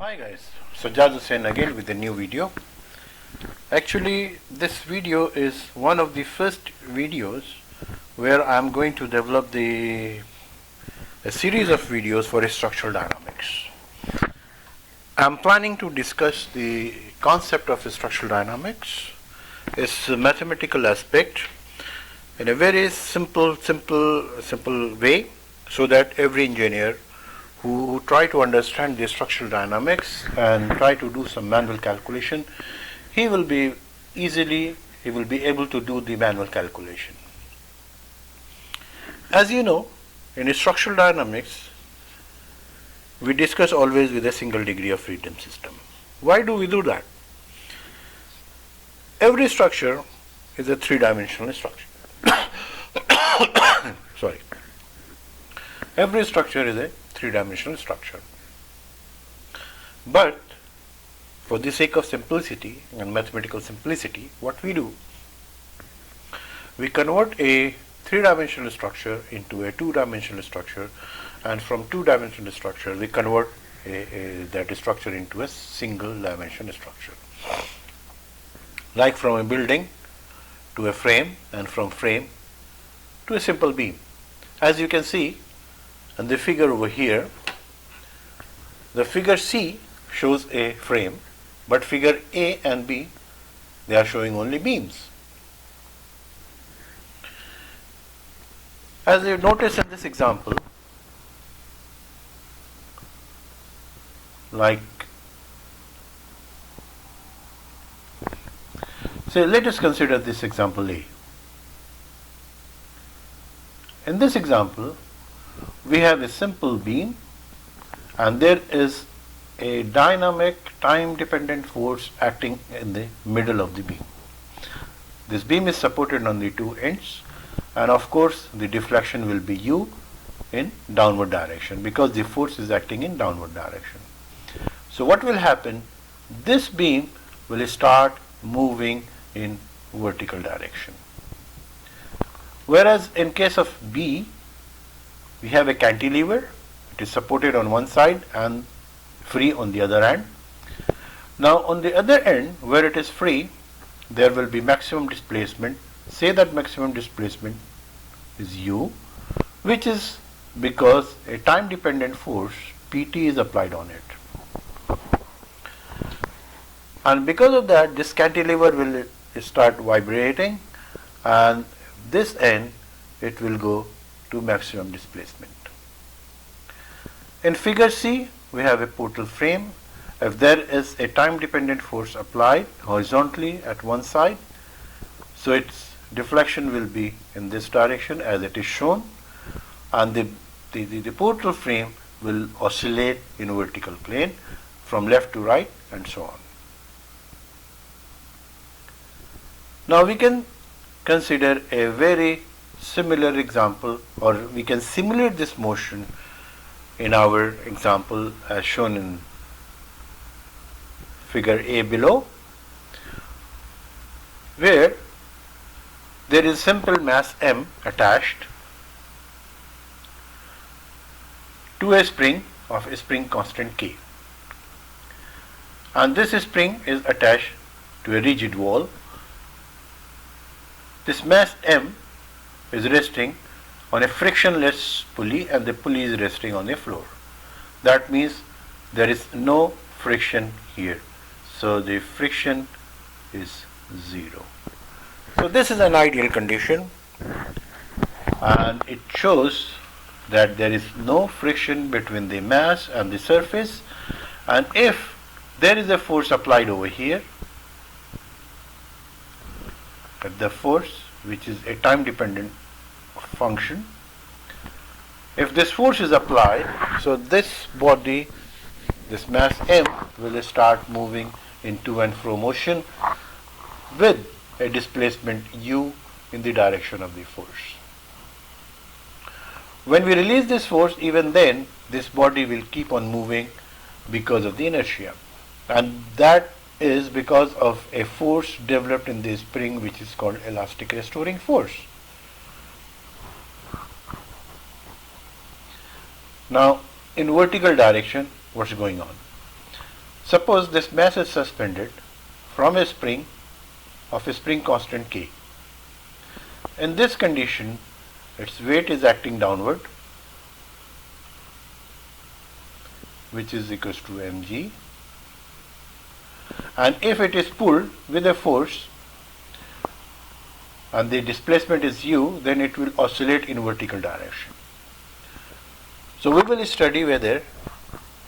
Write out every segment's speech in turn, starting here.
Hi guys, Sajjad Hussain again with a new video. Actually, this video is one of the first videos where I am going to develop a series of videos for structural dynamics. I am planning to discuss the concept of structural dynamics, its mathematical aspect, in a very simple way, so that every engineer who try to understand the structural dynamics and try to do some manual calculation, he will be able to do the manual calculation. As you know, in structural dynamics, we discuss always with a single degree of freedom system. Why do we do that? Every structure is a three-dimensional structure. Sorry. Every structure is a three-dimensional structure. But for the sake of simplicity and mathematical simplicity, what we do, we convert a three-dimensional structure into a two-dimensional structure, and from two-dimensional structure we convert that structure into a single-dimensional structure. Like from a building to a frame, and from frame to a simple beam. As you can see in the figure over here, the figure C shows a frame, but figure A and B, they are showing only beams. As you notice in this example, let us consider this example A. In this example, we have a simple beam, and there is a dynamic time-dependent force acting in the middle of the beam. This beam is supported on the two ends, and of course the deflection will be U in downward direction because the force is acting in downward direction. So what will happen? This beam will start moving in vertical direction. Whereas in case of B, we have a cantilever. It is supported on one side and free on the other end. Now on the other end, where it is free, there will be maximum displacement. Say that maximum displacement is U, which is because a time dependent force Pt is applied on it. And because of that, this cantilever will start vibrating, and this end it will go to maximum displacement. In figure C, we have a portal frame. If there is a time dependent force applied horizontally at one side, so its deflection will be in this direction as it is shown, and the portal frame will oscillate in vertical plane from left to right and so on. Now we can consider a very similar example, or we can simulate this motion in our example as shown in figure A below, where there is simple mass M attached to a spring of a spring constant K, and this spring is attached to a rigid wall. This mass M is resting on a frictionless pulley, and the pulley is resting on the floor. That means there is no friction here. So the friction is zero. So this is an ideal condition, and it shows that there is no friction between the mass and the surface, and if there is a force applied over here, at the force, which is a time dependent function, if this force is applied, so this body, this mass M, will start moving in to and fro motion with a displacement U in the direction of the force. When we release this force, even then this body will keep on moving because of the inertia, and that is because of a force developed in the spring, which is called elastic restoring force. Now in vertical direction, what's going on? Suppose this mass is suspended from a spring of a spring constant K. In this condition, its weight is acting downward, which is equals to mg, and if it is pulled with a force and the displacement is u, then it will oscillate in vertical direction. So we will study whether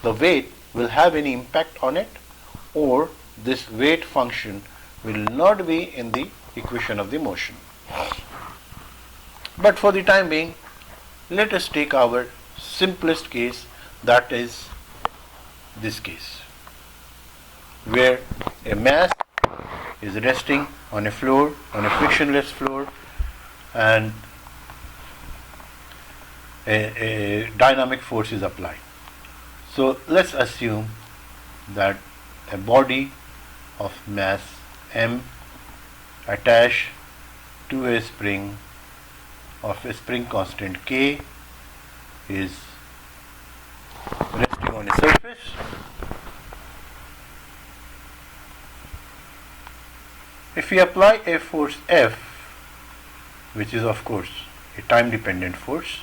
the weight will have any impact on it, or this weight function will not be in the equation of the motion. But for the time being, let us take our simplest case, that is this case, where a mass is resting on a floor, on a frictionless floor, and a dynamic force is applied. So let's assume that a body of mass m attached to a spring of a spring constant K is resting on a surface. If we apply a force F, which is of course a time dependent force,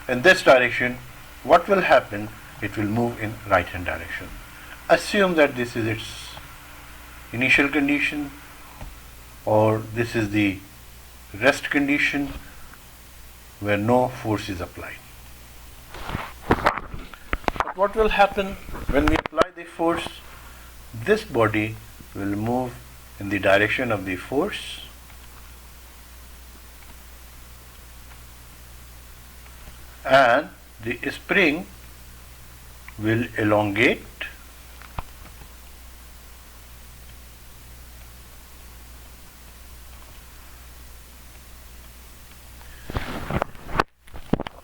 in this direction, what will happen? It will move in right hand direction. Assume that this is its initial condition, or this is the rest condition where no force is applied. But what will happen when we apply the force? This body will move in the direction of the force, and the spring will elongate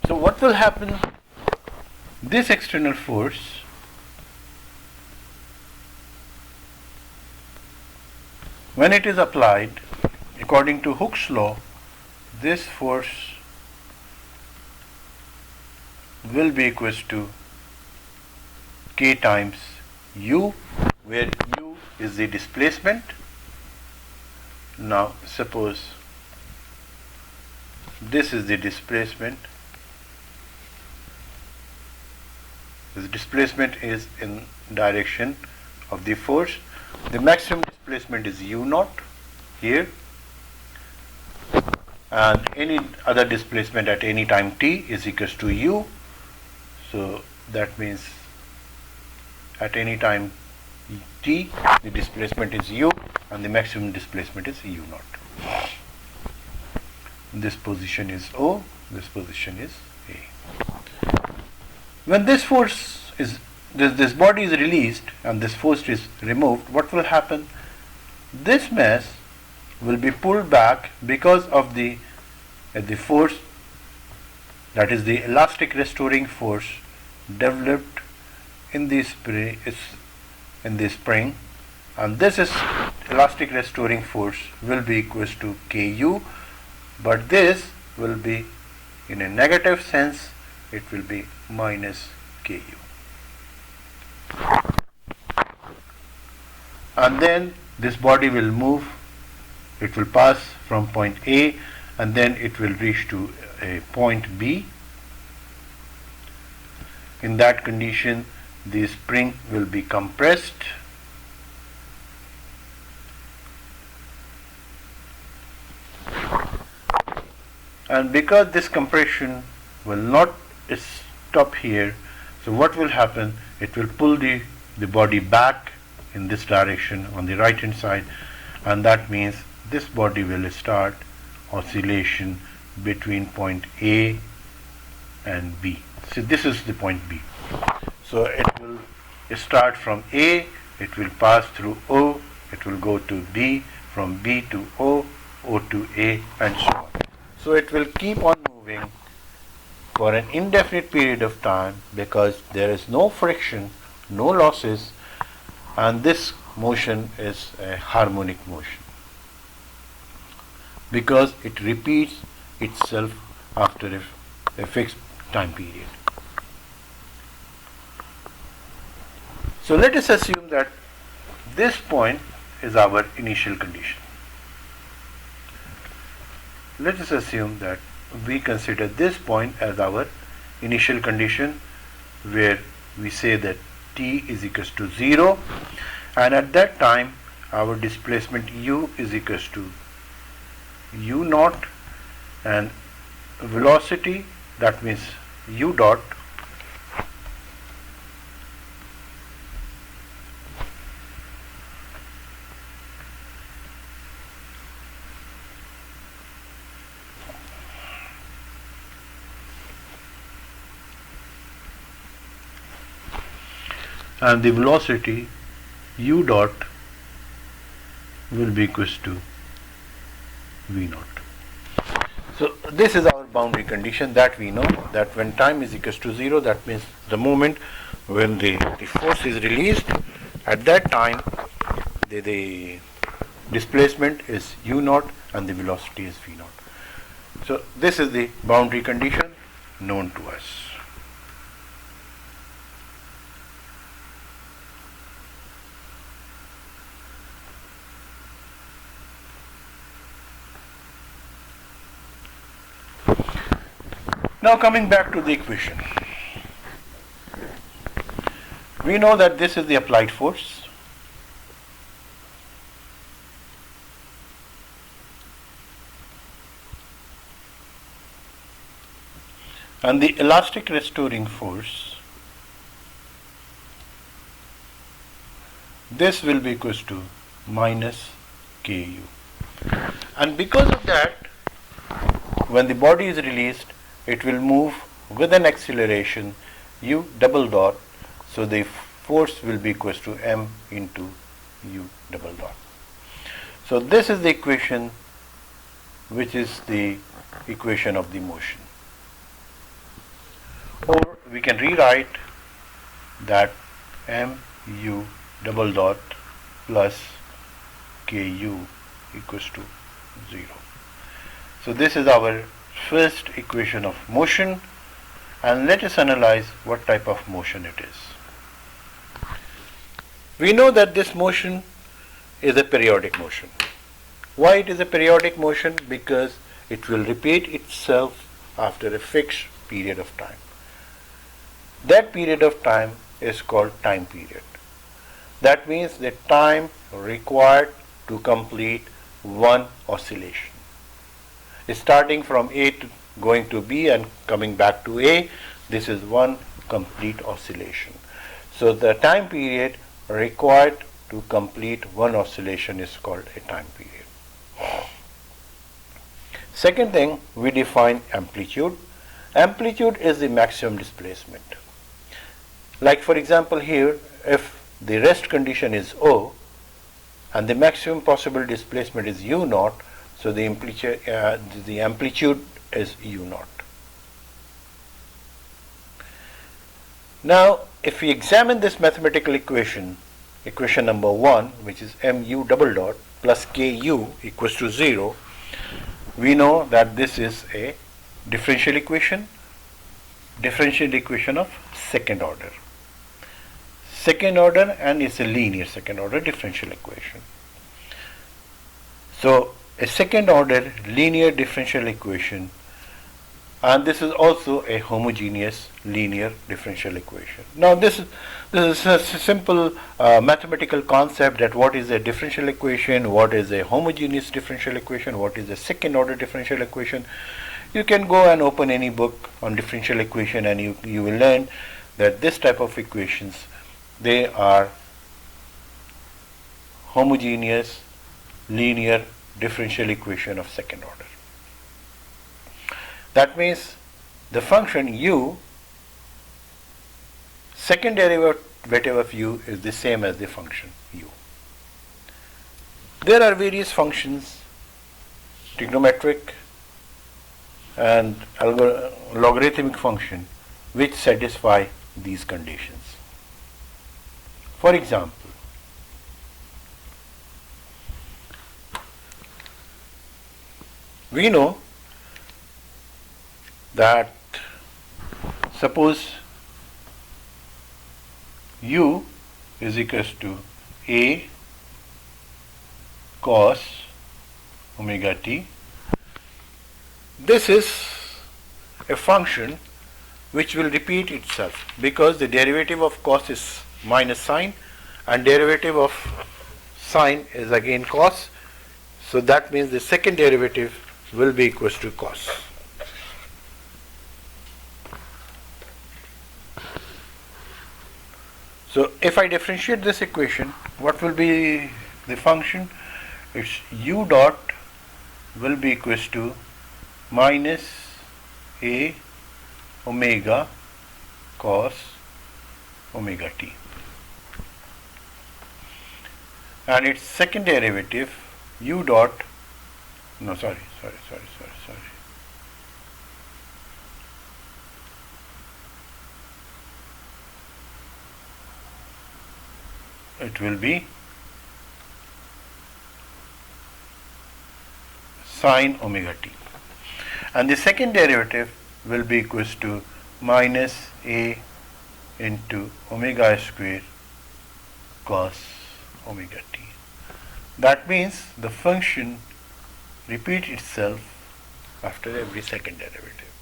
So what will happen? This external force when it is applied according to Hooke's law, this force will be equals to K times U, where U is the displacement. Now suppose this is the displacement. This displacement is in direction of the force. The maximum displacement is U naught here, and any other displacement at any time t is equals to U. So that means at any time t, the displacement is U and the maximum displacement is U naught. This position is O, this position is A. When this force is, this body is released and this force is removed, what will happen? This mass will be pulled back because of the force, that is the elastic restoring force developed in the spring, and this is elastic restoring force will be equals to Ku, but this will be in a negative sense, it will be minus Ku. And then this body will move, it will pass from point A and then it will reach to a point B. In that condition, the spring will be compressed and because this compression will not stop here, so what will happen? It will pull the body back in this direction on the right hand side, and that means this body will start oscillation between point A and B. So this is the point B. So it will start from A, it will pass through O, it will go to B, from B to O, O to A, and so on. So it will keep on moving for an indefinite period of time because there is no friction, no losses, and this motion is a harmonic motion because it repeats itself after a fixed time period. So let us assume that this point is our initial condition. Let us assume that we consider this point as our initial condition, where we say that t is equals to 0, and at that time our displacement u is equals to u naught, and velocity, that means u dot, and the velocity u dot will be equals to v naught. So this is our boundary condition that we know, that when time is equals to 0, that means the moment when the force is released, at that time the displacement is u naught and the velocity is v naught. So this is the boundary condition known to us. Now coming back to the equation, we know that this is the applied force, and the elastic restoring force, this will be equals to minus ku, and because of that, when the body is released, it will move with an acceleration u double dot, so the force will be equals to m into u double dot. So this is the equation which is the equation of the motion. Or we can rewrite that mu double dot plus ku equals to 0. So this is our first equation of motion, and let us analyze what type of motion it is. We know that this motion is a periodic motion. Why it is a periodic motion? Because it will repeat itself after a fixed period of time. That period of time is called time period. That means the time required to complete one oscillation. Starting from A to going to B and coming back to A, this is one complete oscillation. So the time period required to complete one oscillation is called a time period. Second thing, we define amplitude. Amplitude is the maximum displacement. Like for example here, if the rest condition is O and the maximum possible displacement is u naught, so the amplitude is u naught. Now, if we examine this mathematical equation, equation number 1, which is mu double dot plus ku equals to 0, we know that this is a differential equation of second order. Second order, and it's a linear second order differential equation. So a second order linear differential equation, and this is also a homogeneous linear differential equation. Now this is a simple mathematical concept, that what is a differential equation, what is a homogeneous differential equation, what is a second order differential equation. You can go and open any book on differential equation and you will learn that this type of equations, they are homogeneous linear differential equation of second order. That means the function u, second derivative of u is the same as the function u. There are various functions, trigonometric and logarithmic function, which satisfy these conditions. For example, we know that suppose u is equals to A cos omega t. This is a function which will repeat itself because the derivative of cos is minus sine and derivative of sine is again cos. So that means the second derivative will be equals to cos. So if I differentiate this equation, what will be the function? It's u dot will be equals to minus a omega cos omega t, and its second derivative u dot, no sorry, it will be sine omega t, and the second derivative will be equals to minus a into omega square cos omega t. That means the function repeats itself after every second derivative.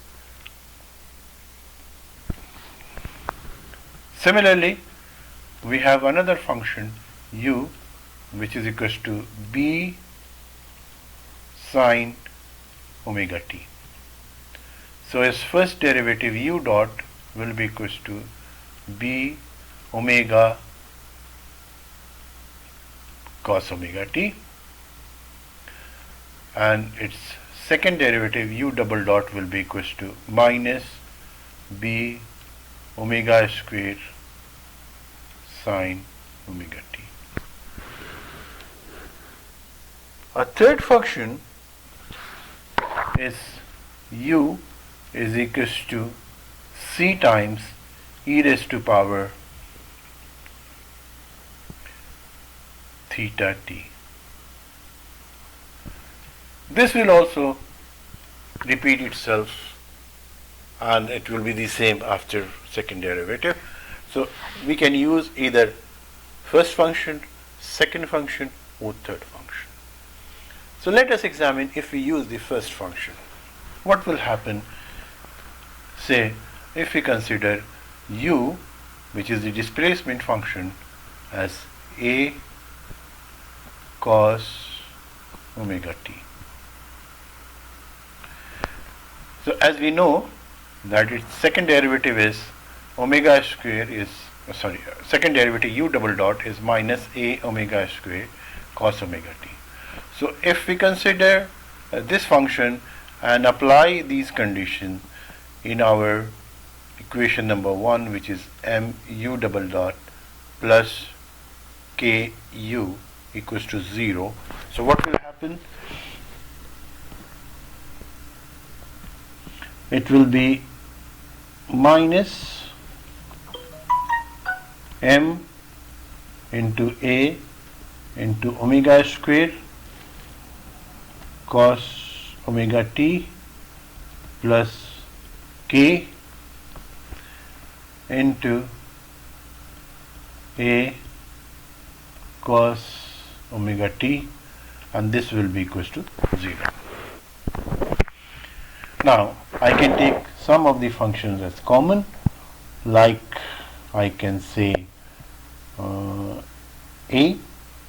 Similarly, we have another function u which is equals to b sine omega t. So its first derivative u dot will be equals to b omega cos omega t, and its second derivative u double dot will be equals to minus b omega square sine omega t. A third function is u is equals to c times e raised to power theta t. This will also repeat itself and it will be the same after second derivative. So we can use either first function, second function or third function. So let us examine if we use the first function. What will happen? Say if we consider u, which is the displacement function, as a cos omega t. So as we know that its second derivative is omega square is second derivative u double dot is minus a omega square cos omega t. So if we consider this function and apply these conditions in our equation number 1, which is mu double dot plus ku equals to 0. So what will happen? It will be minus m into a into omega square cos omega t plus k into a cos omega t, and this will be equals to 0. Now I can take some of the functions as common, like I can say a,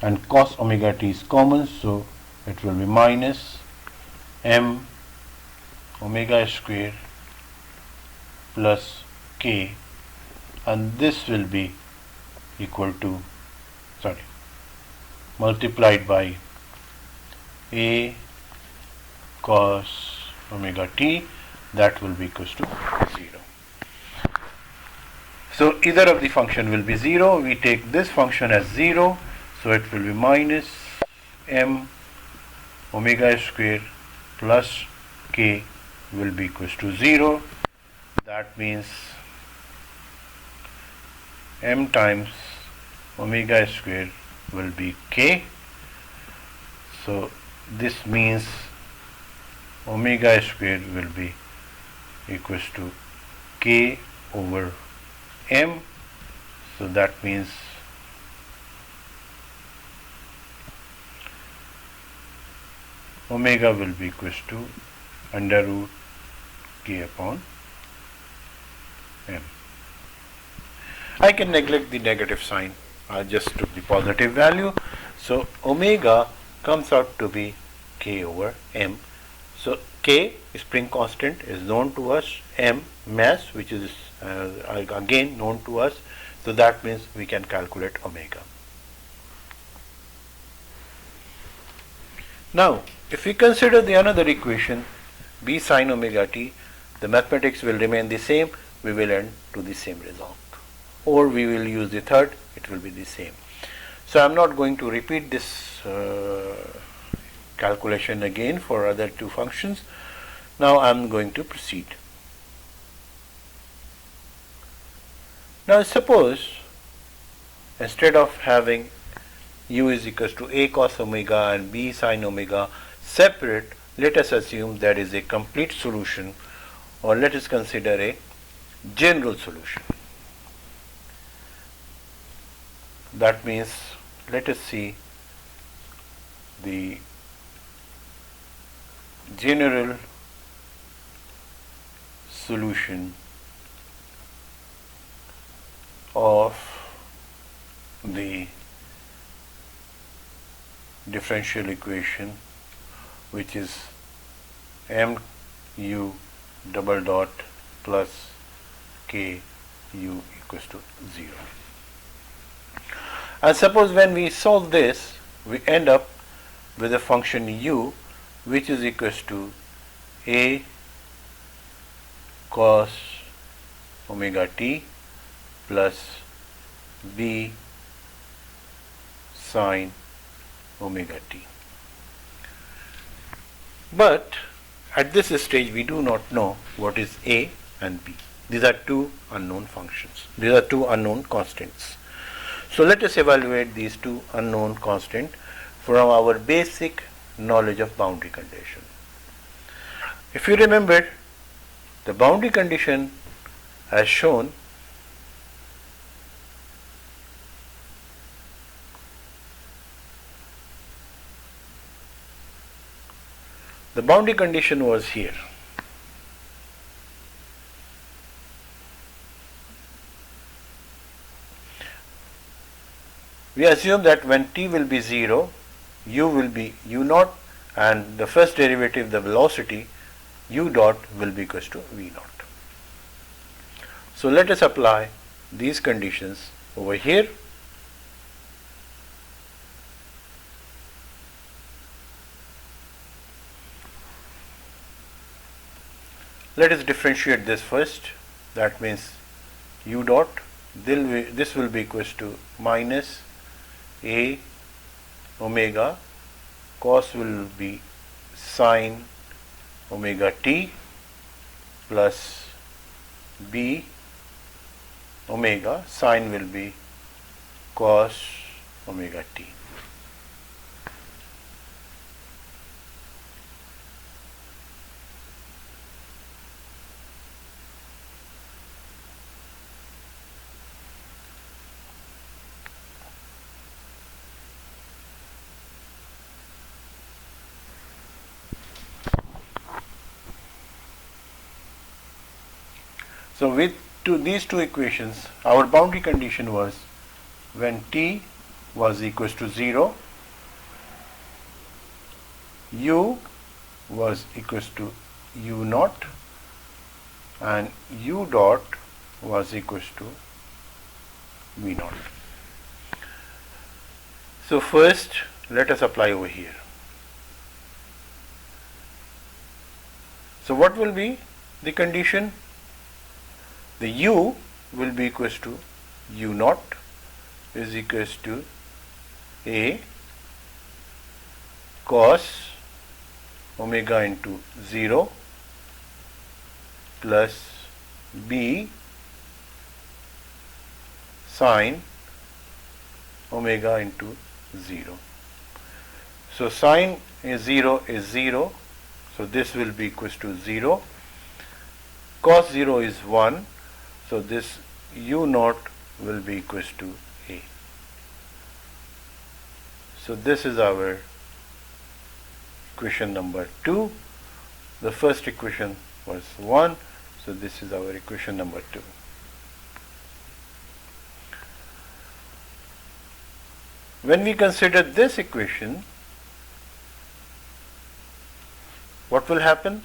and cos omega t is common, so it will be minus m omega square plus k, and this will be equal to multiplied by a cos omega t, that will be equals to 0. So either of the function will be 0. We take this function as 0, so it will be minus m omega square plus k will be equals to 0. That means m times omega square will be k. So this means omega square will be equals to k over m. So that means omega will be equals to under root k upon m. I can neglect the negative sign. I just took the positive value. So omega comes out to be k over m. So k, spring constant, is known to us. M, mass, which is again known to us. So that means we can calculate omega. Now, if we consider the another equation, b sine omega t, the mathematics will remain the same. We will end to the same result. Or we will use the third, it will be the same. So I am not going to repeat this calculation again for other two functions. Now I am going to proceed. Now suppose instead of having u is equals to a cos omega and b sin omega separate, let us assume that is a complete solution, or let us consider a general solution. That means let us see the general solution of the differential equation, which is mu double dot plus k u equals to 0. And suppose when we solve this, we end up with a function u which is equals to a cos omega t plus b sin omega t. But at this stage we do not know what is a and b. These are two unknown functions. These are two unknown constants. So let us evaluate these two unknown constants from our basic knowledge of boundary condition. If you remember, the boundary condition as shown was here. We assume that when t will be 0, u will be u naught, and the first derivative, the velocity, u dot will be equals to v naught. So let us apply these conditions over here. Let us differentiate this first. That means u dot, this will be equals to minus a omega cos will be sine omega t plus b omega sine will be cos omega t. So with these two equations, our boundary condition was when t was equals to 0, u was equals to u naught and u dot was equals to v naught. So first let us apply over here. So what will be the condition? The u will be equals to u naught is equals to a cos omega into 0 plus b sine omega into 0. So sine is 0 is 0, so this will be equals to 0. Cos 0 is 1, so this u naught will be equals to a. So this is our equation number 2. The first equation was 1, so this is our equation number 2. When we consider this equation, what will happen?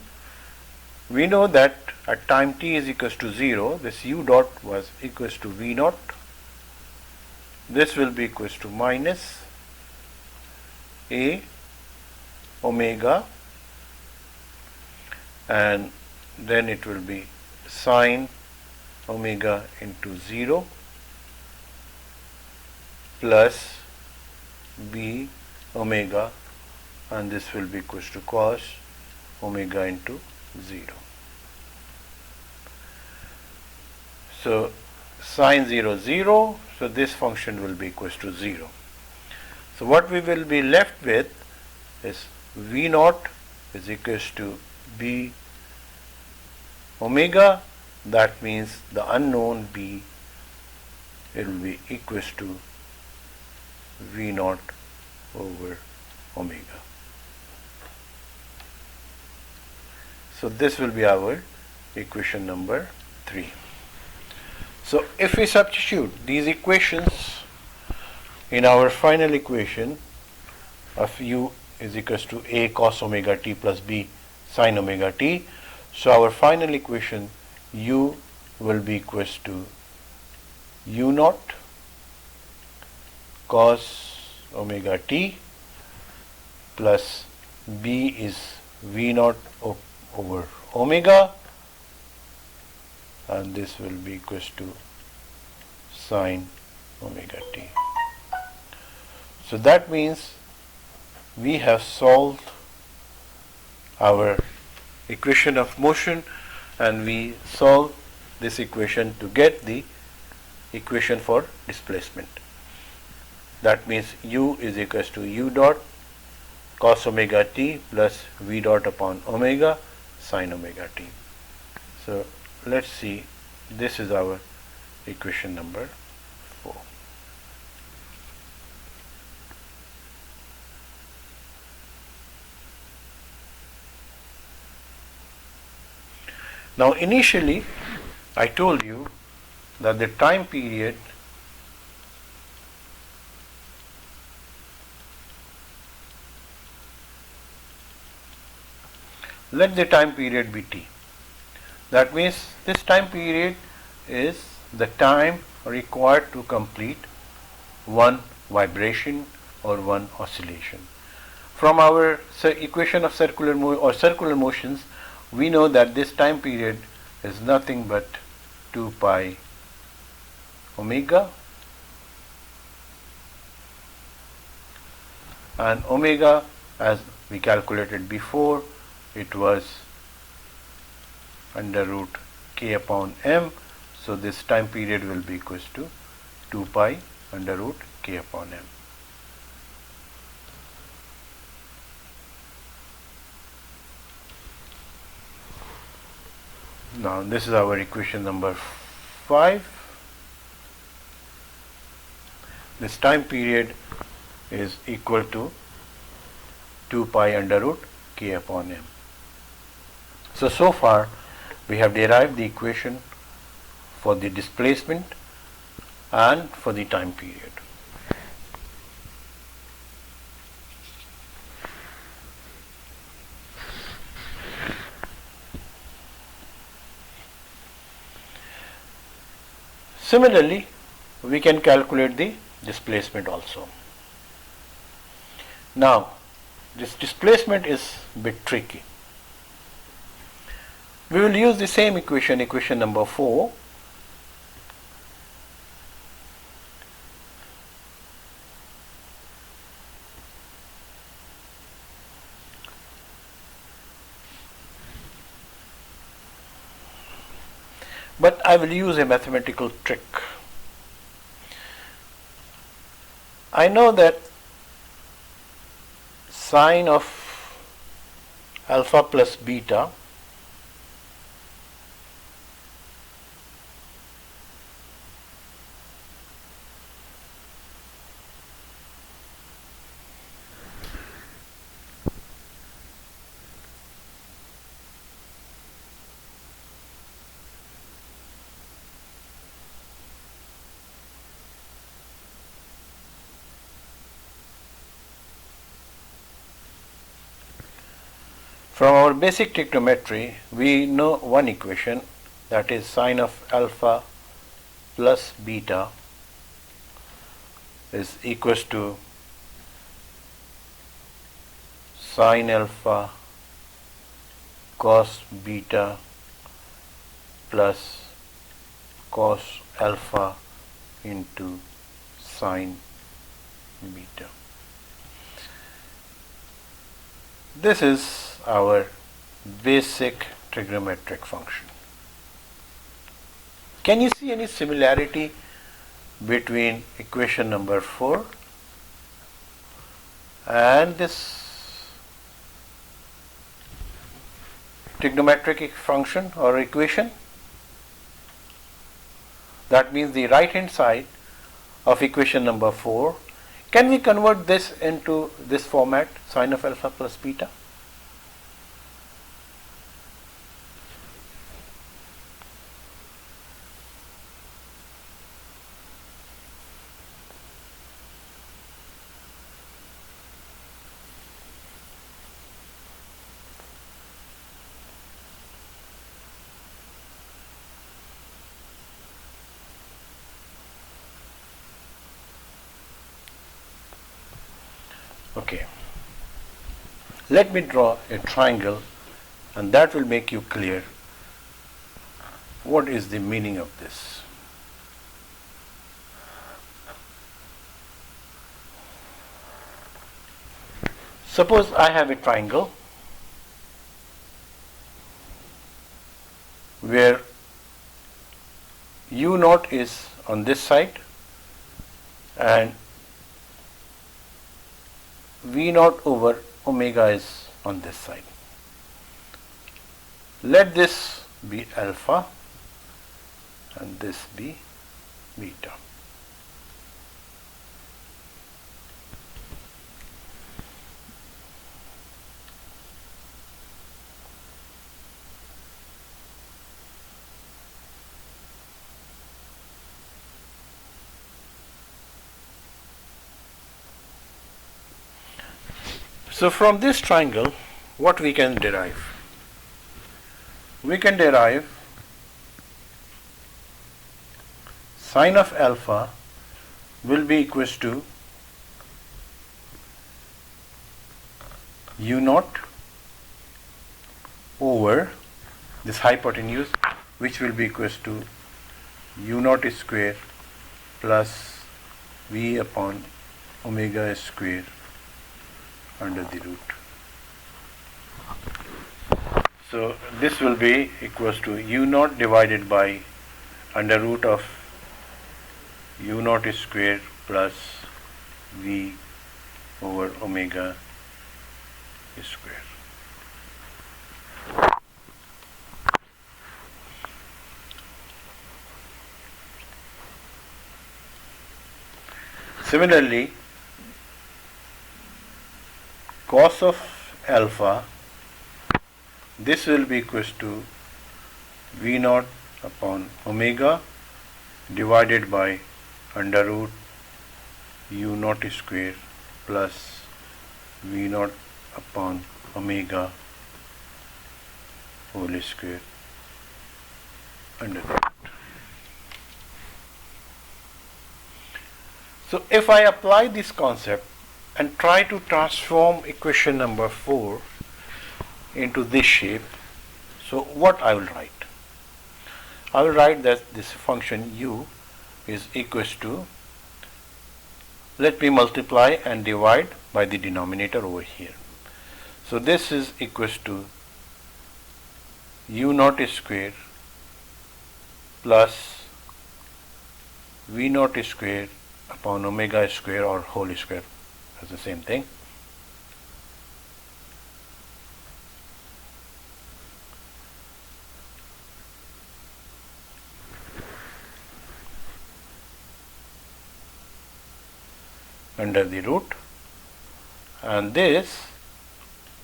We know that at time t is equals to 0, this u dot was equals to v naught. This will be equals to minus a omega, and then it will be sine omega into 0 plus b omega, and this will be equals to cos omega into 0. So sine 0 0, so this function will be equals to 0. So what we will be left with is v naught is equals to b omega. That means the unknown b, it will be equals to v naught over omega. So this will be our equation number 3. So if we substitute these equations in our final equation of u is equals to a cos omega t plus b sin omega t, so our final equation u will be equals to u naught cos omega t plus b is v naught over omega, and this will be equals to sine omega t. So that means we have solved our equation of motion, and we solve this equation to get the equation for displacement. That means u is equals to u dot cos omega t plus v dot upon omega sin omega t. So let's see, this is our equation number 4. Now initially I told you that the time period let the time period be t. That means this time period is the time required to complete one vibration or one oscillation. From our equation of circular motions, we know that this time period is nothing but 2 pi omega, and omega, as we calculated before, it was under root k upon m, so this time period will be equals to 2 pi under root k upon m. Now this is our equation number 5. This time period is equal to 2 pi under root k upon m. So far we have derived the equation for the displacement and for the time period. Similarly, we can calculate the displacement also. Now, this displacement is a bit tricky. We will use the same equation, equation number 4. But I will use a mathematical trick. I know that sine of alpha plus beta From our basic trigonometry, we know one equation, that is sine of alpha plus beta is equals to sine alpha cos beta plus cos alpha into sine beta. This is our basic trigonometric function. Can you see any similarity between equation number 4 and this trigonometric function or equation? That means the right hand side of equation number 4. Can we convert this into this format, sine of alpha plus beta? Okay, let me draw a triangle and that will make you clear what is the meaning of this. Suppose I have a triangle where u naught is on this side and v naught over omega is on this side. Let this be alpha and this be beta. So from this triangle, what we can derive? We can derive sine of alpha will be equals to u naught over this hypotenuse, which will be equals to u naught square plus v upon omega square under the root. So this will be equals to u naught divided by under root of u naught square plus v over omega square. Similarly, cos of alpha, this will be equals to v naught upon omega divided by under root u naught square plus v naught upon omega whole square under the root. So if I apply this concept and try to transform equation number 4 into this shape, so what I will write? I will write that this function u is equals to, let me multiply and divide by the denominator over here. So this is equals to u naught square plus v naught square upon omega square or whole square, that's the same thing, under the root, and this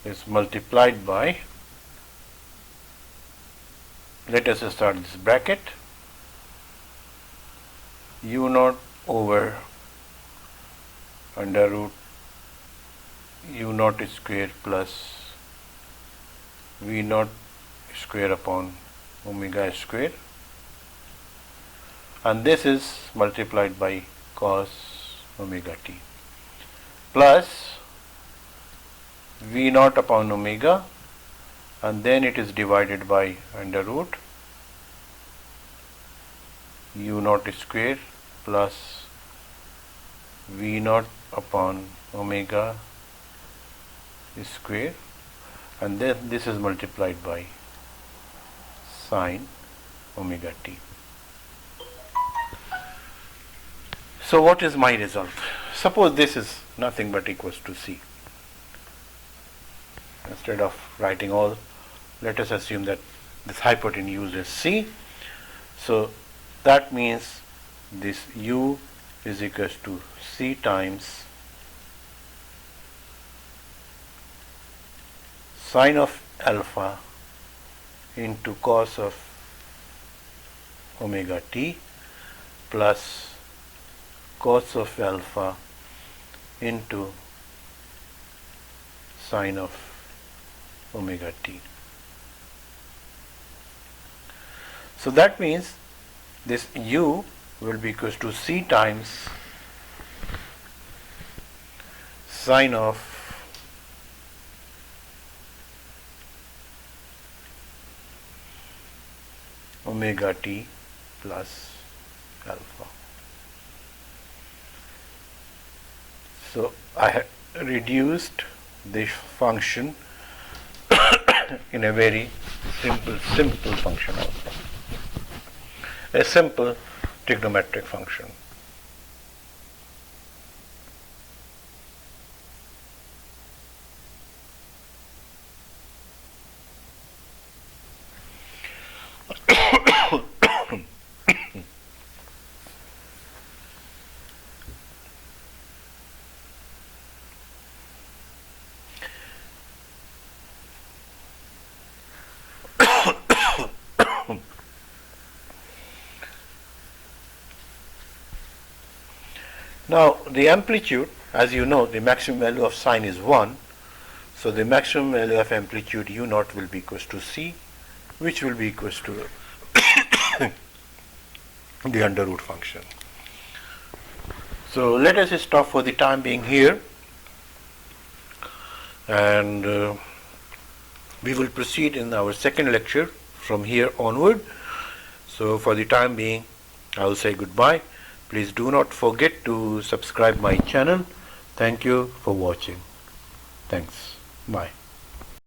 is multiplied by, let us start this bracket, u naught over under root u naught square plus V naught square upon omega square, and this is multiplied by cos omega t, plus V naught upon omega, and then it is divided by under root u naught square plus V naught upon omega square, and then this is multiplied by sine omega t. So what is my result? Suppose this is nothing but equals to c. Instead of writing all, let us assume that this hypotenuse is c. So that means this u is equals to c times sine of alpha into cos of omega t plus cos of alpha into sine of omega t. So that means this u will be equals to c times sine of omega t plus alpha. So I have reduced this function in a very simple function also, a simple trigonometric function. Now the amplitude, as you know, the maximum value of sine is 1, so the maximum value of amplitude u naught will be equals to c, which will be equals to the under root function. So let us stop for the time being here, and we will proceed in our second lecture from here onward. So for the time being, I will say goodbye. Please do not forget to subscribe my channel. Thank you for watching. Thanks. Bye.